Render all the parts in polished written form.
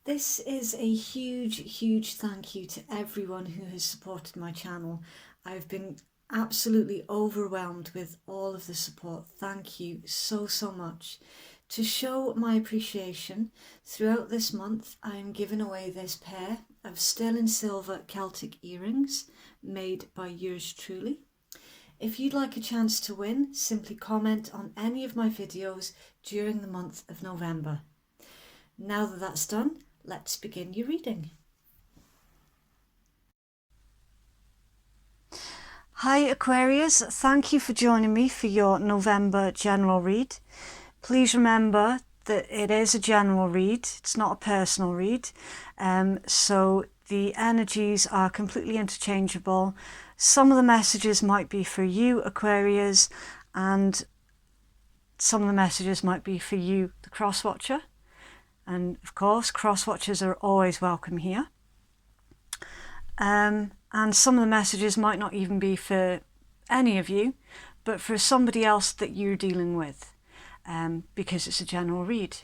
This is a huge thank you to everyone who has supported my channel. I've been absolutely overwhelmed with all of the support. Thank you so much. To show my appreciation, throughout this month I am giving away this pair of sterling silver Celtic earrings made by yours truly. If you'd like a chance to win, simply comment on any of my videos during the month of November. Now that that's done, let's begin your reading. Hi Aquarius, thank you for joining me for your November general read. Please remember that it is a general read, it's not a personal read, so the energies are completely interchangeable. Some of the messages might be for you Aquarius, and some of the messages might be for you, the cross-watcher. And of course, cross-watchers are always welcome here. And some of the messages might not even be for any of you, but for somebody else that you're dealing with, because it's a general read.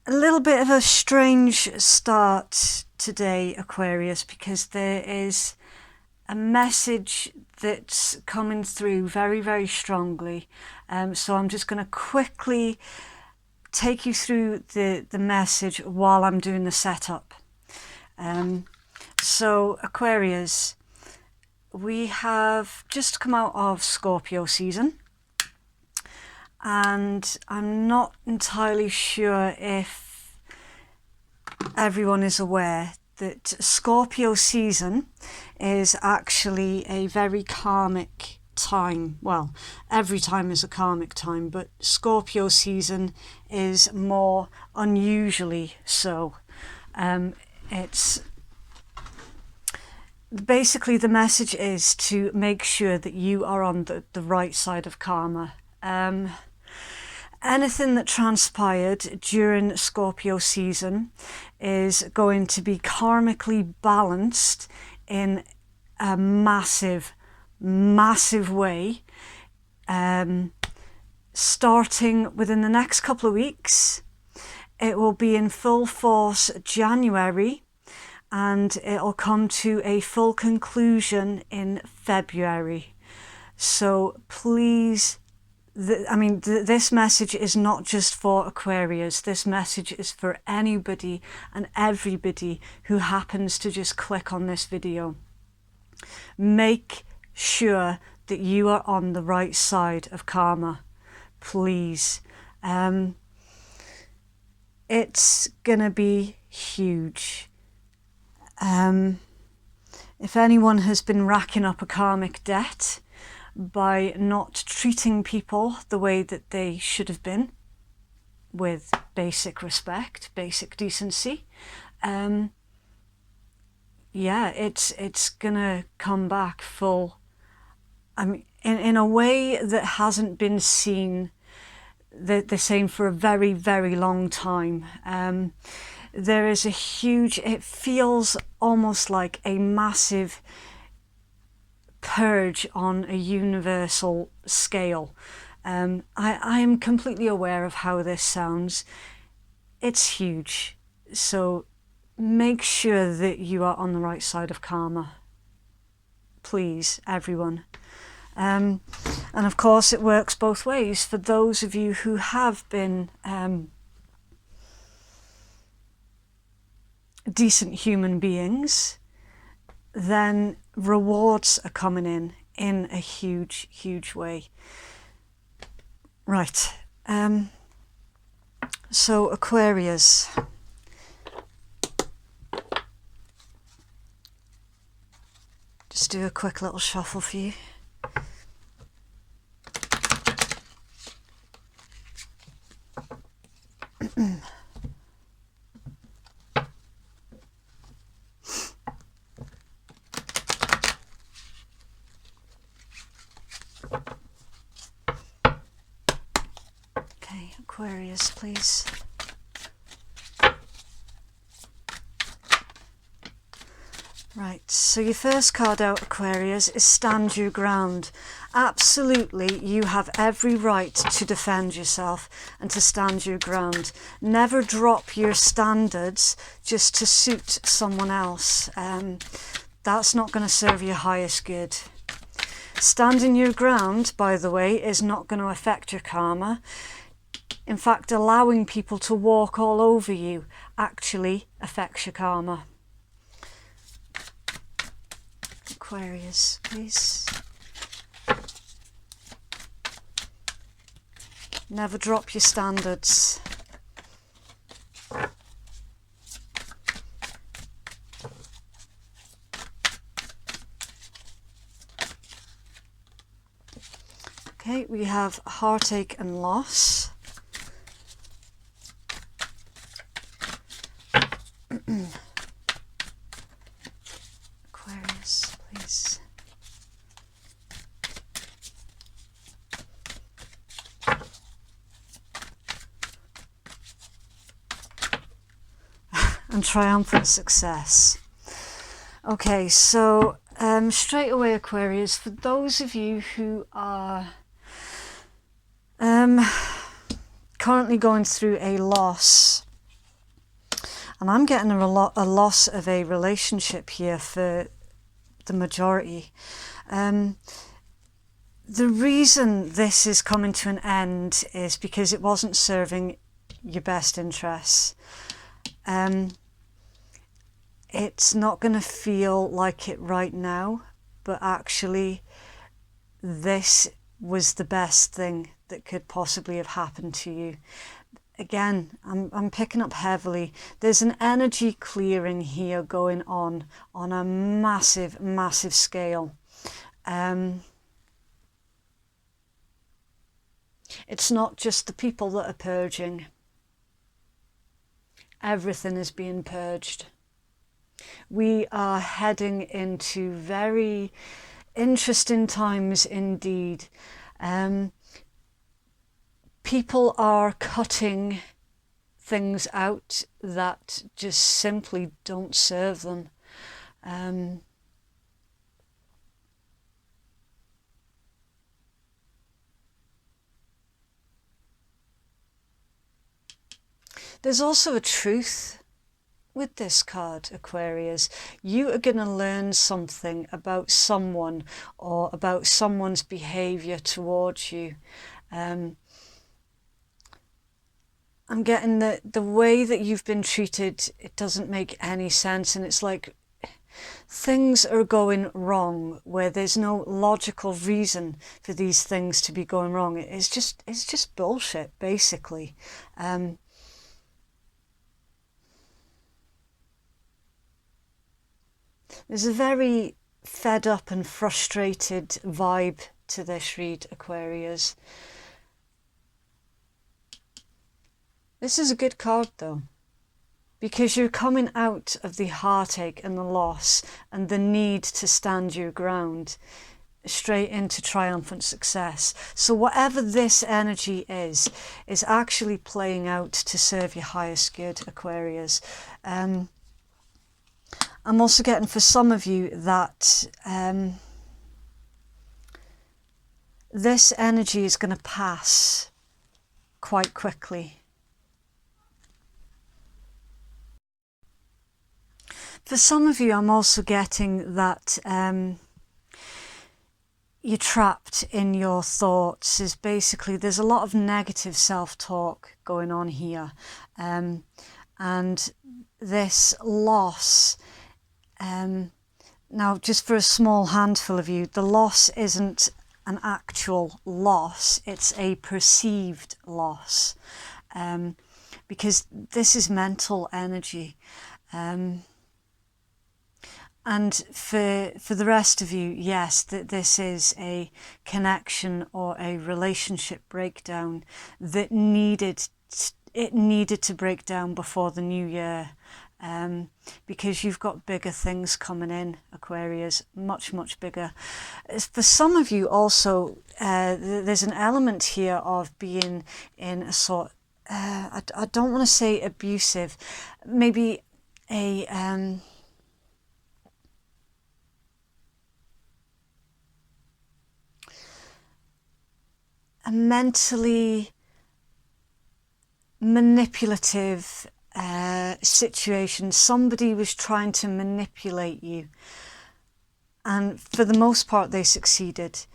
A little bit of a strange start today, Aquarius, because there is a message that's coming through very strongly. So I'm just going to quickly take you through the message while I'm doing the setup. So Aquarius, we have just come out of Scorpio season, and I'm not entirely sure if everyone is aware that Scorpio season is actually a very karmic time. Well, every time is a karmic time, but Scorpio season is more unusually so. It's basically, the message is to make sure that you are on the right side of karma. Anything that transpired during Scorpio season is going to be karmically balanced in a massive way, starting within the next couple of weeks. It will be in full force January, and it'll come to a full conclusion in February. So please, this message is not just for Aquarius. This message is for anybody and everybody who happens to just click on this video. Make sure that you are on the right side of karma, please. It's gonna be huge. If anyone has been racking up a karmic debt by not treating people the way that they should have been, with basic respect, basic decency, yeah, it's gonna come back full. I mean, in a way that hasn't been seen the same for a very long time. There is a huge, it feels almost like a massive purge on a universal scale. I am completely aware of how this sounds. It's huge. So make sure that you are on the right side of karma. Please, everyone. And of course it works both ways. For those of you who have been decent human beings, then rewards are coming in a huge way. Right. So Aquarius, just do a quick little shuffle for you. Okay, Aquarius, please. Right, so your first card out, Aquarius, is Stand Your Ground. Absolutely, you have every right to defend yourself and to stand your ground. Never drop your standards just to suit someone else. That's not going to serve your highest good. Standing your ground, by the way, is not going to affect your karma. In fact, allowing people to walk all over you actually affects your karma. Aquarius, please. Never drop your standards. Okay, we have heartache and loss. Aquarius, please. And triumphant success. Okay, so straight away, Aquarius, for those of you who are currently going through a loss, and I'm getting a loss of a relationship here for the majority. The reason this is coming to an end is because it wasn't serving your best interests. It's not going to feel like it right now, but actually this was the best thing that could possibly have happened to you. Again, I'm picking up heavily. There's an energy clearing here going on a massive, massive scale. It's not just the people that are purging. Everything is being purged. We are heading into very interesting times indeed. People are cutting things out that just simply don't serve them. There's also a truth with this card, Aquarius. You are going to learn something about someone or about someone's behavior towards you. I'm getting that the way that you've been treated, it doesn't make any sense, and it's like things are going wrong where there's no logical reason for these things to be going wrong. It's just bullshit, basically. There's a very fed up and frustrated vibe to this read, Aquarius. This is a good card though, because you're coming out of the heartache and the loss and the need to stand your ground straight into triumphant success. So whatever this energy is actually playing out to serve your highest good, Aquarius. I'm also getting for some of you that this energy is going to pass quite quickly. For some of you, I'm also getting that you're trapped in your thoughts. Is basically there's a lot of negative self-talk going on here, and this loss. Now, just for a small handful of you, the loss isn't an actual loss; it's a perceived loss, because this is mental energy. And for the rest of you, yes, this is a connection or a relationship breakdown that needed to break down before the new year, because you've got bigger things coming in, Aquarius, much, much bigger. For some of you also, there's an element here of being in a sort, I don't want to say abusive, maybe a... a mentally manipulative situation. Somebody was trying to manipulate you, and for the most part they succeeded.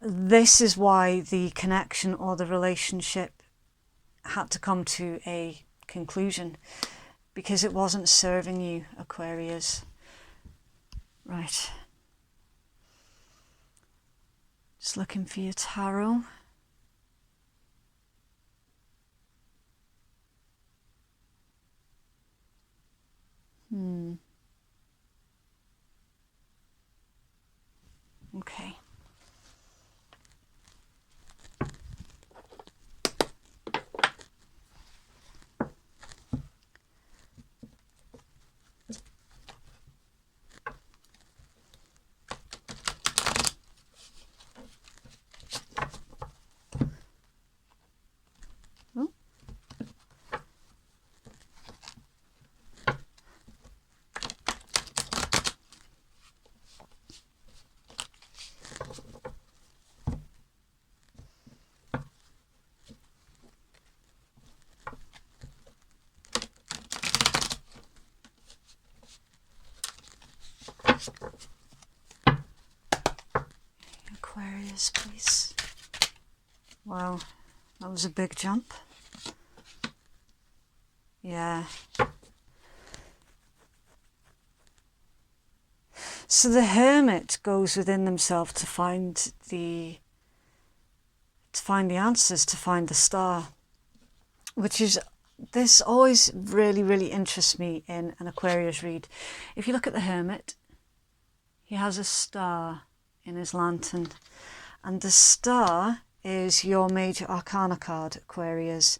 This is why the connection or the relationship had to come to a conclusion, because it wasn't serving you, Aquarius. Right. Just looking for your tarot. Okay. Aquarius, please. Wow, that was a big jump. Yeah. So the Hermit goes within themselves to find the answers, to find the star, which is, this always really, really interests me in an Aquarius read. If you look at the Hermit, he has a star in his lantern, and the star is your major arcana card, Aquarius.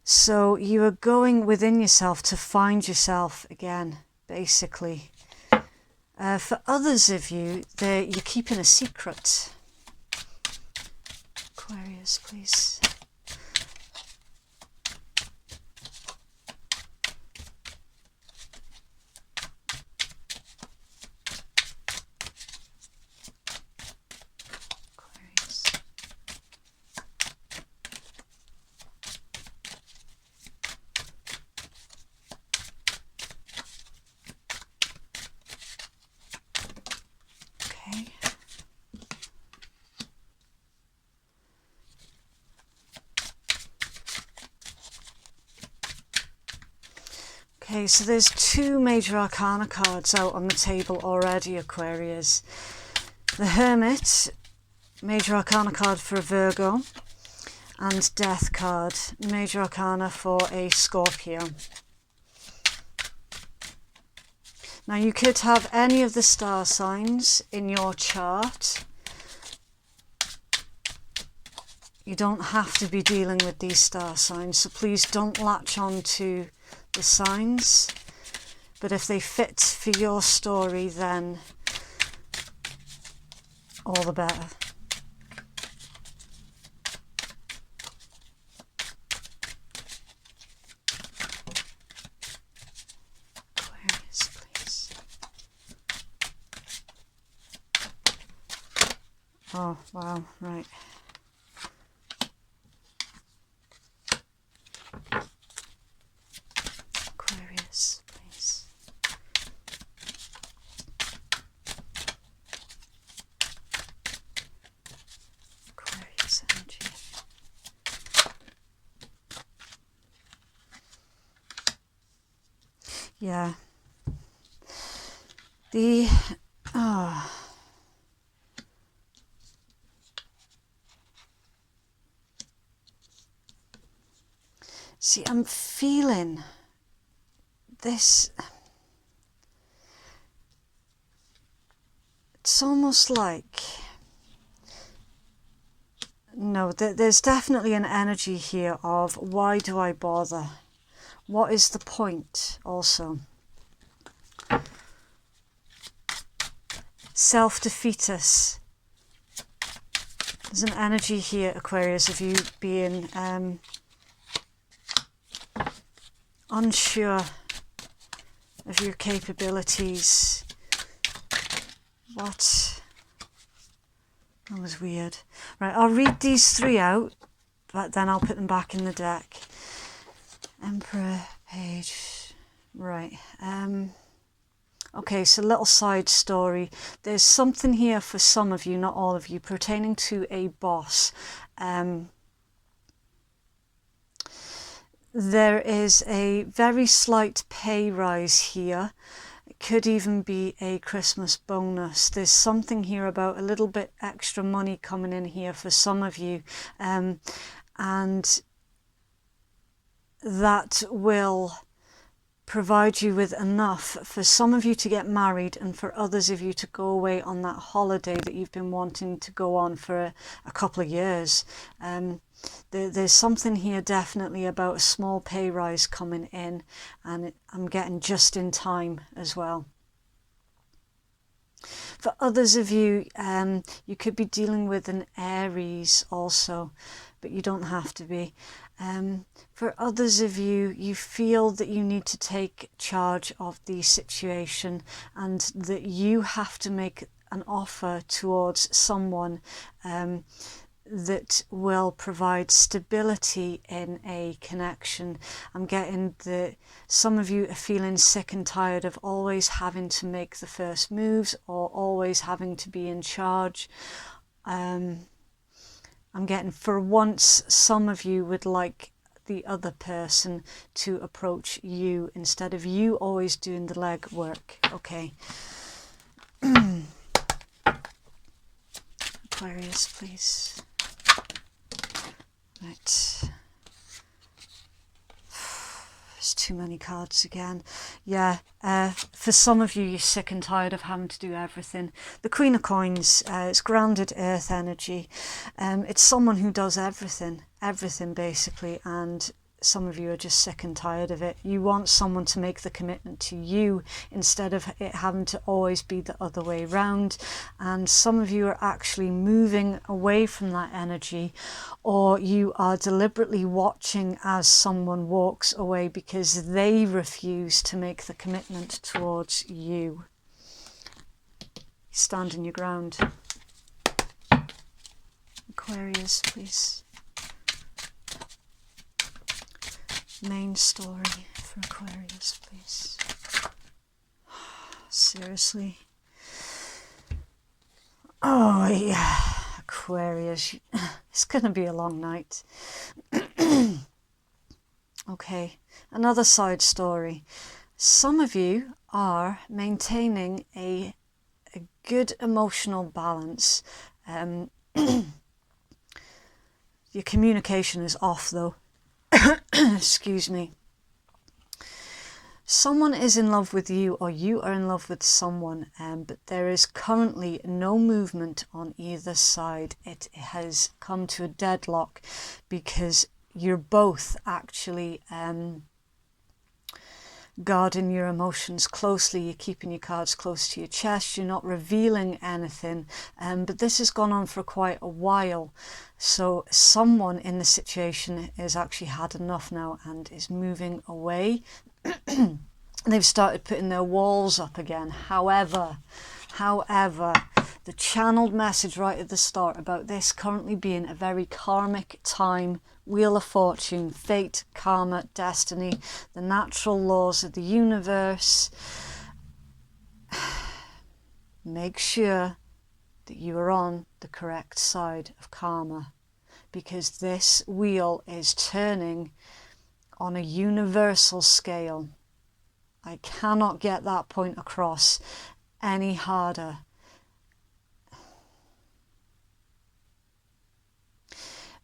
So you are going within yourself to find yourself again, basically. For others of you, you're keeping a secret. Aquarius, please. Okay, so there's two major arcana cards out on the table already, Aquarius. The Hermit, major arcana card for a Virgo, and Death card, major arcana for a Scorpio. Now you could have any of the star signs in your chart. You don't have to be dealing with these star signs, so please don't latch on to the signs, but if they fit for your story, then all the better. Aquarius, please. Oh, wow, right. Aquarius, please. Aquarius energy. Yeah. See, I'm feeling this. It's almost like, no, there's definitely an energy here of, why do I bother? What is the point also? Self-defeatist. There's an energy here, Aquarius, of you being unsure of your capabilities. What That was weird. Right, I'll read these 3 out, but then I'll put them back in the deck. Emperor, Page. Right. Okay, so little side story. There's something here for some of you, not all of you, pertaining to a boss. There is a very slight pay rise here. It could even be a Christmas bonus. There's something here about a little bit extra money coming in here for some of you. And that will provide you with enough for some of you to get married and for others of you to go away on that holiday that you've been wanting to go on for a couple of years. There's something here definitely about a small pay rise coming in, and I'm getting just in time as well. For others of you, you could be dealing with an Aries also, but you don't have to be. For others of you, you feel that you need to take charge of the situation and that you have to make an offer towards someone that will provide stability in a connection. I'm getting that some of you are feeling sick and tired of always having to make the first moves or always having to be in charge. I'm getting for once some of you would like the other person to approach you instead of you always doing the legwork. Okay. Aquarius, please. Right. There's too many cards again. Yeah, for some of you, you're sick and tired of having to do everything. The Queen of Coins, it's grounded earth energy. It's someone who does everything basically, and some of you are just sick and tired of it. You want someone to make the commitment to you instead of it having to always be the other way around. And some of you are actually moving away from that energy, or you are deliberately watching as someone walks away because they refuse to make the commitment towards you. Stand in your ground. Aquarius, please. Main story for Aquarius, please. Seriously. Oh yeah, Aquarius. It's going to be a long night. Okay, another side story. Some of you are maintaining a good emotional balance. Your communication is off though. Excuse me. Someone is in love with you, or you are in love with someone, but there is currently no movement on either side. It has come to a deadlock because you're both actually guarding your emotions closely. You're keeping your cards close to your chest. You're not revealing anything, but this has gone on for quite a while. So someone in the situation has actually had enough now and is moving away. They've started putting their walls up again. However, the channeled message right at the start about this currently being a very karmic time, Wheel of Fortune, fate, karma, destiny, the natural laws of the universe. Make sure that you are on the correct side of karma, because this wheel is turning on a universal scale. I cannot get that point across any harder.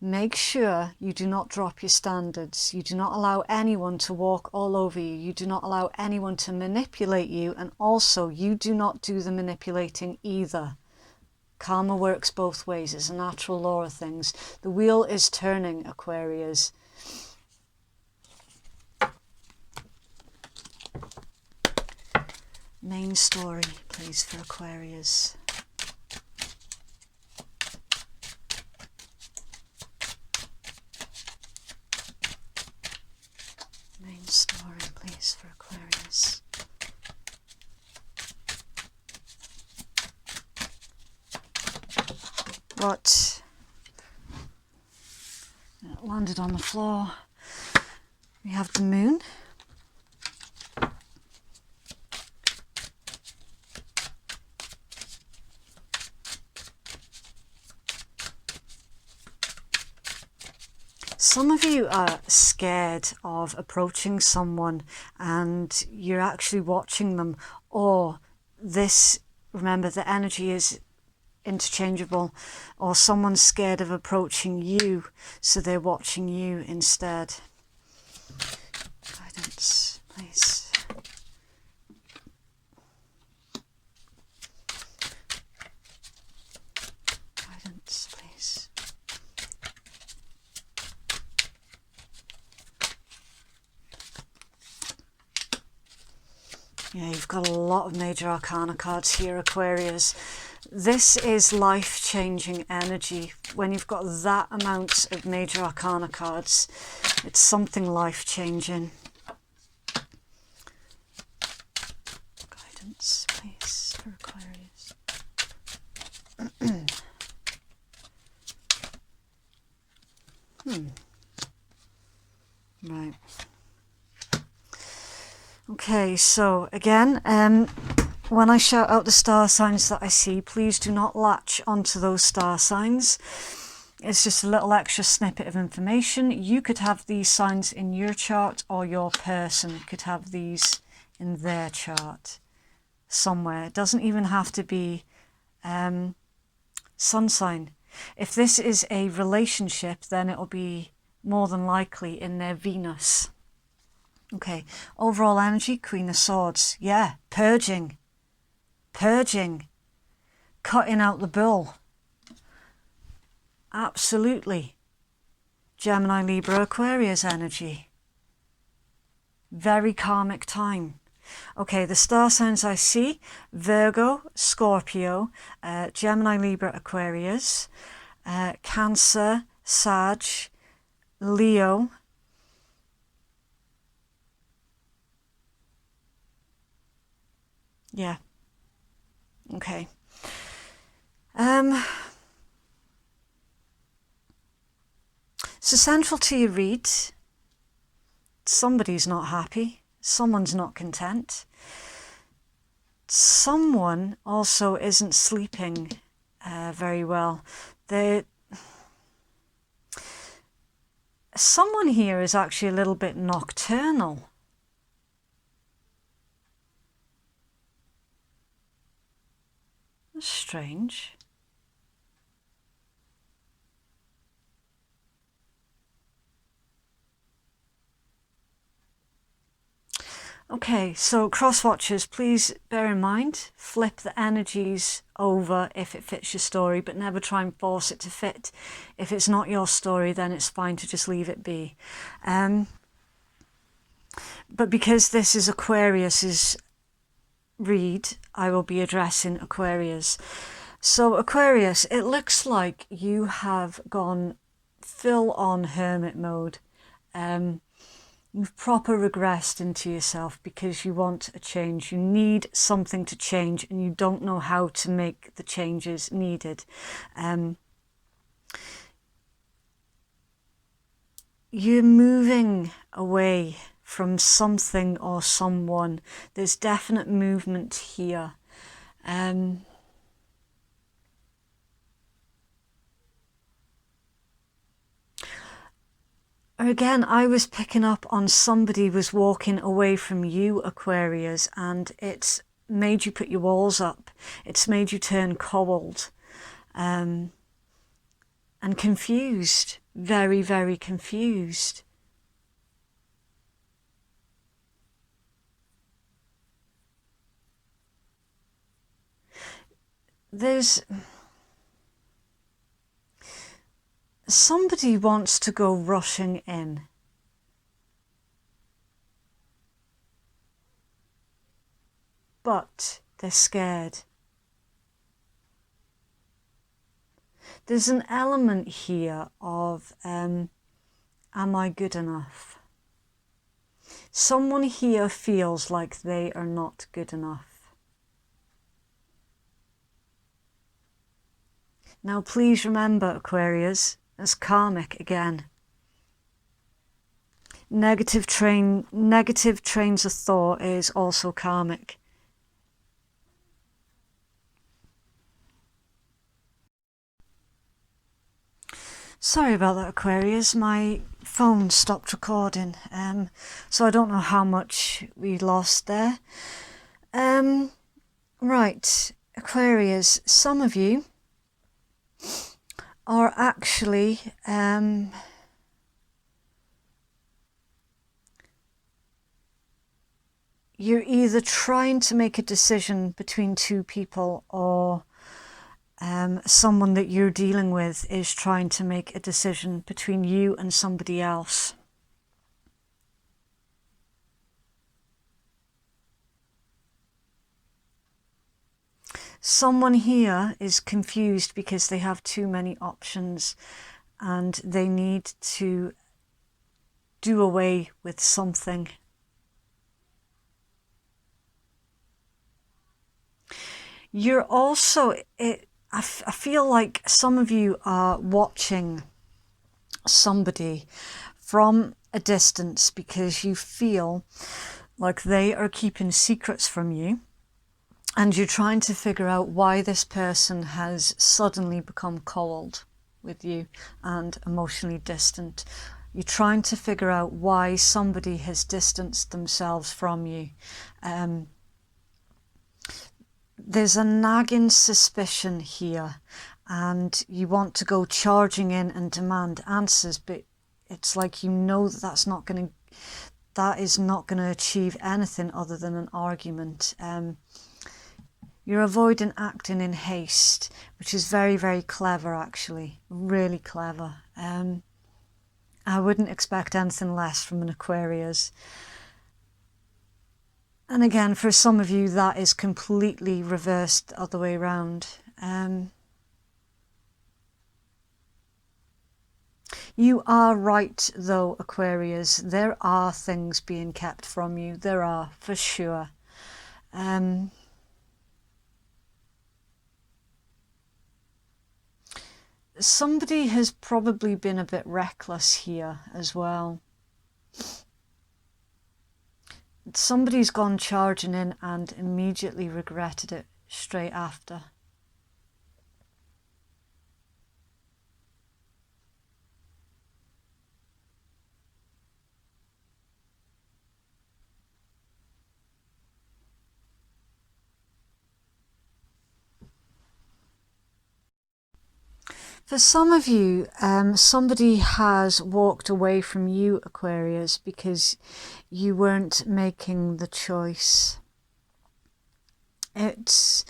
Make sure you do not drop your standards. You do not allow anyone to walk all over you. You do not allow anyone to manipulate you, and also you do not do the manipulating either. Karma works both ways. It's a natural law of things. The wheel is turning, Aquarius. Main story, please, for Aquarius. Main story, please, for Aquarius. What? It landed on the floor. We have the moon. Some of you are scared of approaching someone and you're actually watching them, or this, remember the energy is interchangeable, or someone's scared of approaching you, so they're watching you instead. Guidance, please. Guidance, please. Yeah, you've got a lot of major arcana cards here, Aquarius. This is life-changing energy. When you've got that amount of major arcana cards, it's something life-changing. Guidance, please, for Aquarius. Right. Okay, so again, when I shout out the star signs that I see, please do not latch onto those star signs. It's just a little extra snippet of information. You could have these signs in your chart, or your person could have these in their chart somewhere. It doesn't even have to be sun sign. If this is a relationship, then it'll be more than likely in their Venus. Okay, overall energy, Queen of Swords. Yeah, purging. Purging. Cutting out the bull. Absolutely. Gemini, Libra, Aquarius energy. Very karmic time. Okay, the star signs I see: Virgo, Scorpio, Gemini, Libra, Aquarius, Cancer, Sag, Leo, yeah, okay. So central to your read, somebody's not happy, someone's not content, someone also isn't sleeping very well. Someone here is actually a little bit nocturnal. That's strange. Okay, so cross watchers, please bear in mind, flip the energies over if it fits your story, but never try and force it to fit. If it's not your story, then it's fine to just leave it be. But because this is Aquarius's read, I will be addressing Aquarius. So Aquarius, it looks like you have gone full on hermit mode. You've proper regressed into yourself because you want a change. You need something to change and you don't know how to make the changes needed. You're moving away from something or someone. There's definite movement here. Again, I was picking up on somebody was walking away from you, Aquarius, and it's made you put your walls up. It's made you turn cold and confused, very, very confused. Somebody wants to go rushing in. But they're scared. There's an element here of, am I good enough? Someone here feels like they are not good enough. Now please remember, Aquarius, it's karmic again. Negative trains of thought is also karmic. Sorry about that, Aquarius. My phone stopped recording, so I don't know how much we lost there. Right, Aquarius, some of you are actually you're either trying to make a decision between two people, or someone that you're dealing with is trying to make a decision between you and somebody else. Someone here is confused because they have too many options and they need to do away with something. You're also, I feel like some of you are watching somebody from a distance because you feel like they are keeping secrets from you, and you're trying to figure out why this person has suddenly become cold with you and emotionally distant. You're trying to figure out why somebody has distanced themselves from you. There's a nagging suspicion here, and you want to go charging in and demand answers, but it's like you know that that is not going to achieve anything other than an argument. You're avoiding acting in haste, which is very, very clever, actually. Really clever. I wouldn't expect anything less from an Aquarius. And again, for some of you, that is completely reversed the other way around. You are right, though, Aquarius. There are things being kept from you. There are, for sure. Somebody has probably been a bit reckless here as well. Somebody's gone charging in and immediately regretted it straight after. For some of you, somebody has walked away from you, Aquarius, because you weren't making the choice. It's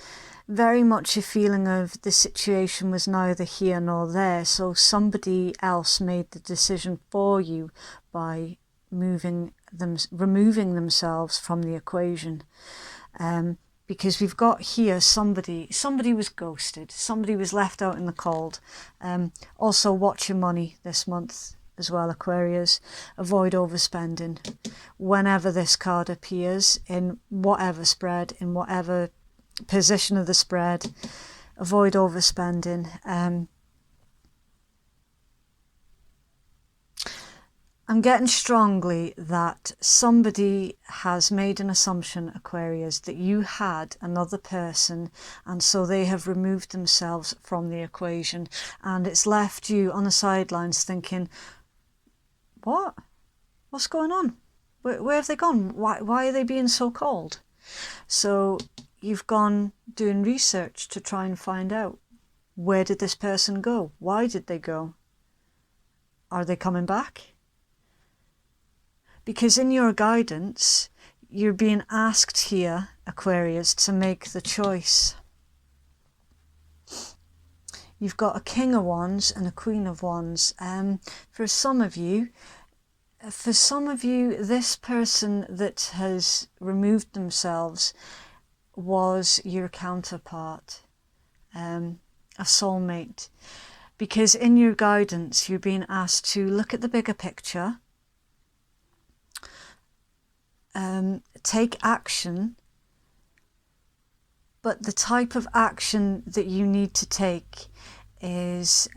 very much a feeling of the situation was neither here nor there, so somebody else made the decision for you by removing themselves from the equation. Because we've got here somebody was ghosted, somebody was left out in the cold. Also, watch your money this month as well, Aquarius. Avoid overspending. Whenever this card appears, in whatever spread, in whatever position of the spread, avoid overspending. I'm getting strongly that somebody has made an assumption, Aquarius, that you had another person, and so they have removed themselves from the equation, and it's left you on the sidelines thinking, what's going on? Where have they gone? Why are they being so cold? So you've gone doing research to try and find out, where did this person go? Why did they go? Are they coming back? Because in your guidance, you're being asked here, Aquarius, to make the choice. You've got a King of Wands and a Queen of Wands. For some of you, this person that has removed themselves was your counterpart, a soulmate. Because in your guidance, you're being asked to look at the bigger picture, take action, but the type of action that you need to take is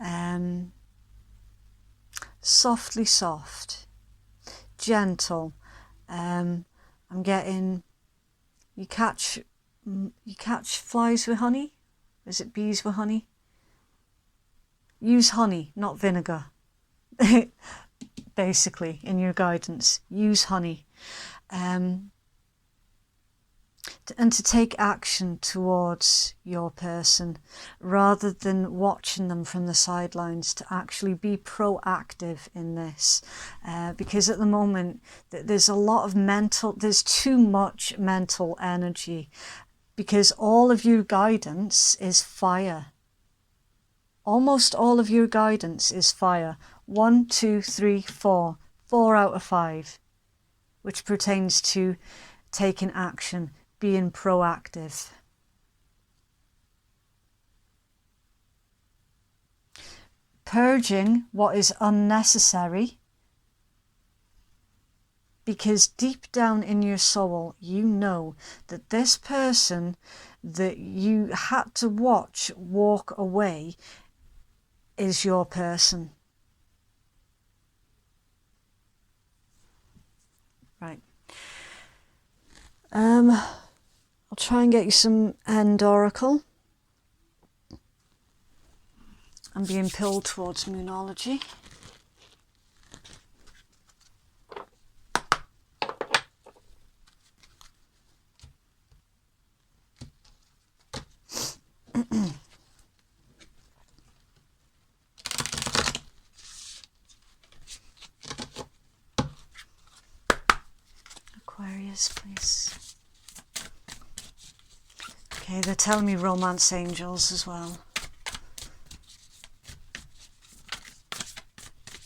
softly soft, gentle. I'm getting, you catch flies with honey? Is it bees with honey? Use honey, not vinegar. Basically, in your guidance, use honey. And to take action towards your person rather than watching them from the sidelines, to actually be proactive in this, because at the moment there's a lot of there's too much mental energy, because all of your guidance is fire. Almost all of your guidance is fire. 1, 2, 3, 4. 4 out of 5, which pertains to taking action, being proactive. Purging what is unnecessary, because deep down in your soul you know that this person that you had to watch walk away is your person. Right. I'll try and get you some end oracle. I'm being pulled towards moonology. Aquarius, please. Okay, they're telling me romance angels as well.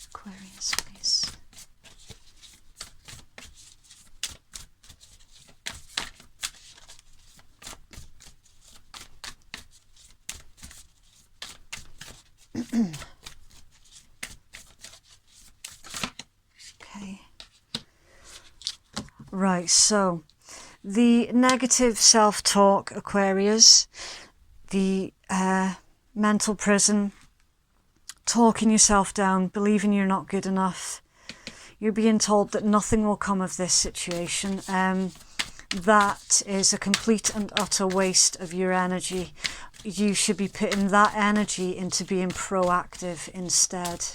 Aquarius, please. Okay. Right, so the negative self-talk, Aquarius, the mental prison, talking yourself down, believing you're not good enough. You're being told that nothing will come of this situation. That is a complete and utter waste of your energy. You should be putting that energy into being proactive instead.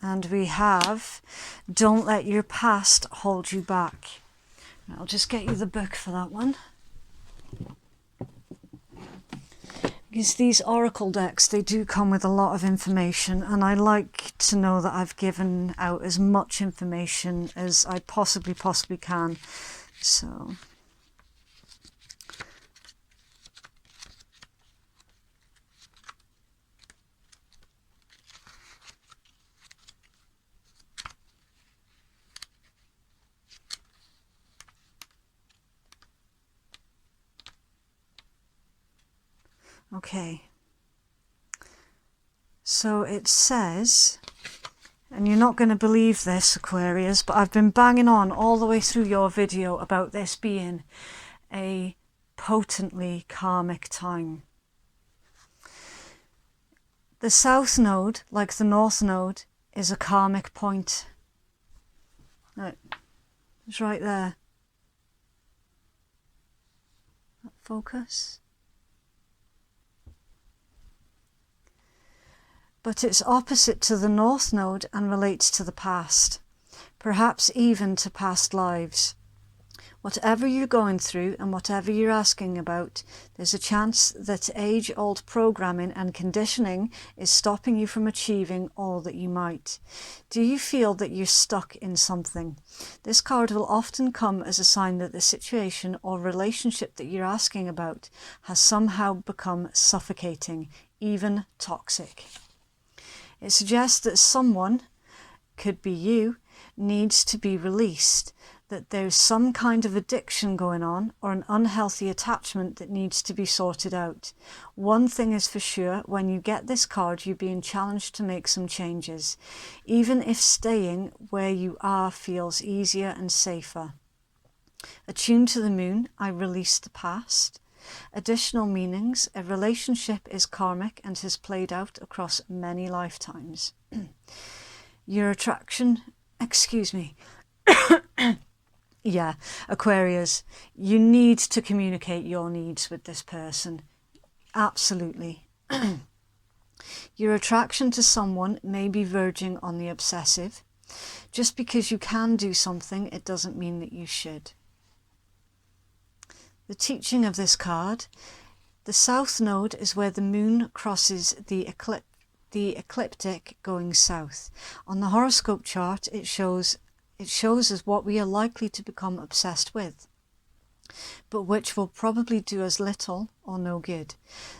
And we have, don't let your past hold you back. I'll just get you the book for that one. Because these oracle decks, they do come with a lot of information, and I like to know that I've given out as much information as I possibly can. So... Okay, so it says, and you're not going to believe this, Aquarius, but I've been banging on all the way through your video about this being a potently karmic time. The South Node, like the North Node, is a karmic point. Look, it's right there. Focus. But it's opposite to the North Node and relates to the past, perhaps even to past lives. Whatever you're going through and whatever you're asking about, there's a chance that age-old programming and conditioning is stopping you from achieving all that you might. Do you feel that you're stuck in something? This card will often come as a sign that the situation or relationship that you're asking about has somehow become suffocating, even toxic. It suggests that someone, could be you, needs to be released, that there's some kind of addiction going on or an unhealthy attachment that needs to be sorted out. One thing is for sure, when you get this card, you're being challenged to make some changes, even if staying where you are feels easier and safer. Attuned to the moon, I release the past. Additional meanings: a relationship is karmic and has played out across many lifetimes. Your attraction, excuse me, yeah, Aquarius, you need to communicate your needs with this person. Absolutely. Your attraction to someone may be verging on the obsessive. Just because you can do something, it doesn't mean that you should. The teaching of this card: the South Node is where the moon crosses the ecliptic going south. On the horoscope chart, it shows us what we are likely to become obsessed with, but which will probably do us little or no good.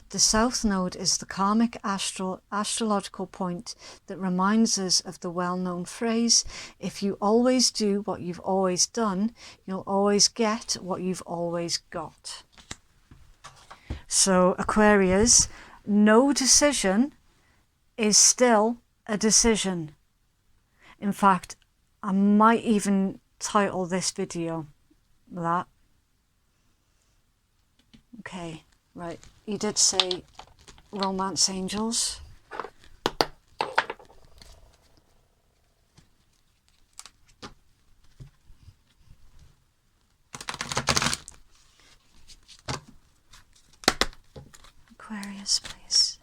The South Node is the karmic astrological point that reminds us of the well-known phrase, if you always do what you've always done, you'll always get what you've always got. So Aquarius, no decision is still a decision. In fact, I might even title this video that. Okay, right. You did say romance angels. Aquarius, please.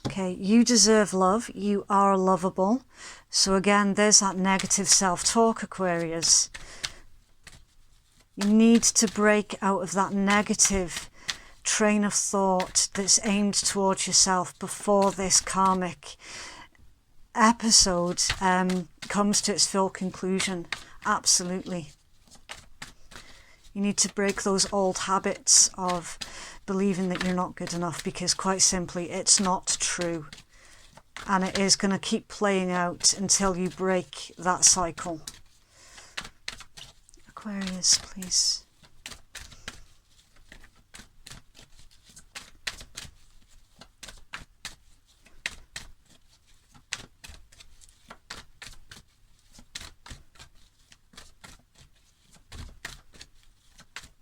Okay, you deserve love. You are lovable. So again, there's that negative self-talk, Aquarius. You need to break out of that negative train of thought that's aimed towards yourself before this karmic episode comes to its full conclusion. Absolutely. You need to break those old habits of believing that you're not good enough, because quite simply it's not true, and it is going to keep playing out until you break that cycle. Aquarius, please.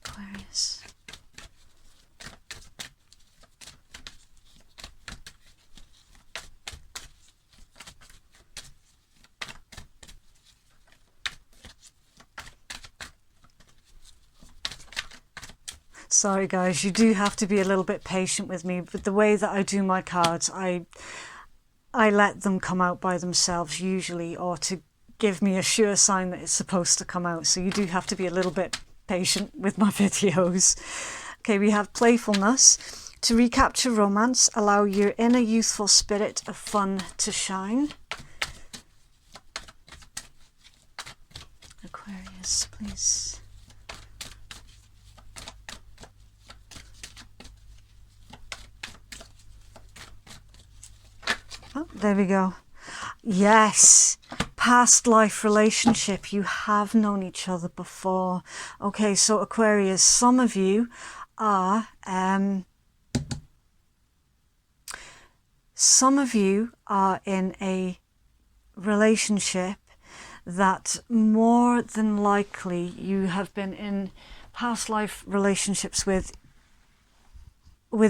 Aquarius. Sorry guys, you do have to be a little bit patient with me, but the way that I do my cards, I let them come out by themselves usually, or to give me a sure sign that it's supposed to come out. So you do have to be a little bit patient with my videos. Okay, we have playfulness. To recapture romance, allow your inner youthful spirit of fun to shine. Aquarius, please. Oh, there we go. Yes, past life relationship. You have known each other before. Okay, so Aquarius, some of you are in a relationship that more than likely you have been in past life relationships with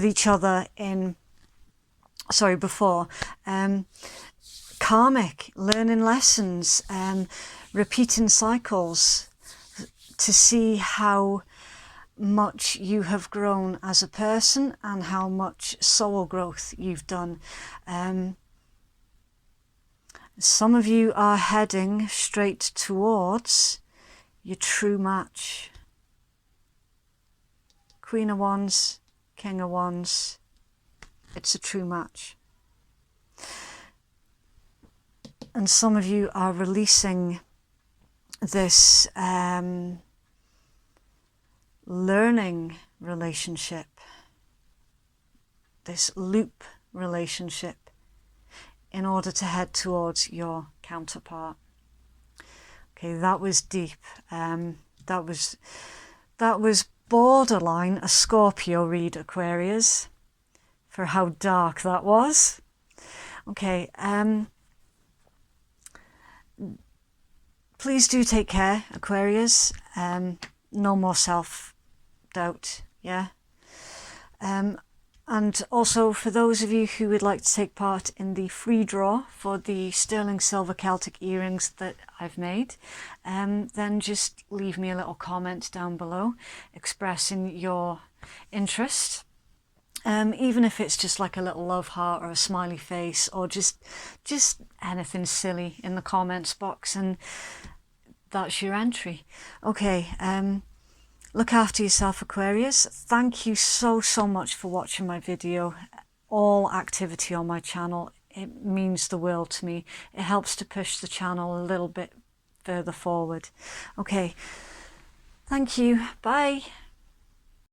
each other before. Karmic, learning lessons, repeating cycles to see how much you have grown as a person and how much soul growth you've done. Some of you are heading straight towards your true match. Queen of Wands, King of Wands. It's a true match. And some of you are releasing this learning relationship, this loop relationship, in order to head towards your counterpart. Okay, that was deep. That was borderline a Scorpio read, Aquarius. for how dark that was. Okay, please do take care, Aquarius. No more self-doubt, yeah? And also, for those of you who would like to take part in the free draw for the sterling silver Celtic earrings that I've made, then just leave me a little comment down below expressing your interest. Even if it's just like a little love heart or a smiley face, or just anything silly in the comments box, and that's your entry. Okay, look after yourself, Aquarius. Thank you so much for watching my video. All activity on my channel, it means the world to me. It helps to push the channel a little bit further forward. Okay, thank you. Bye.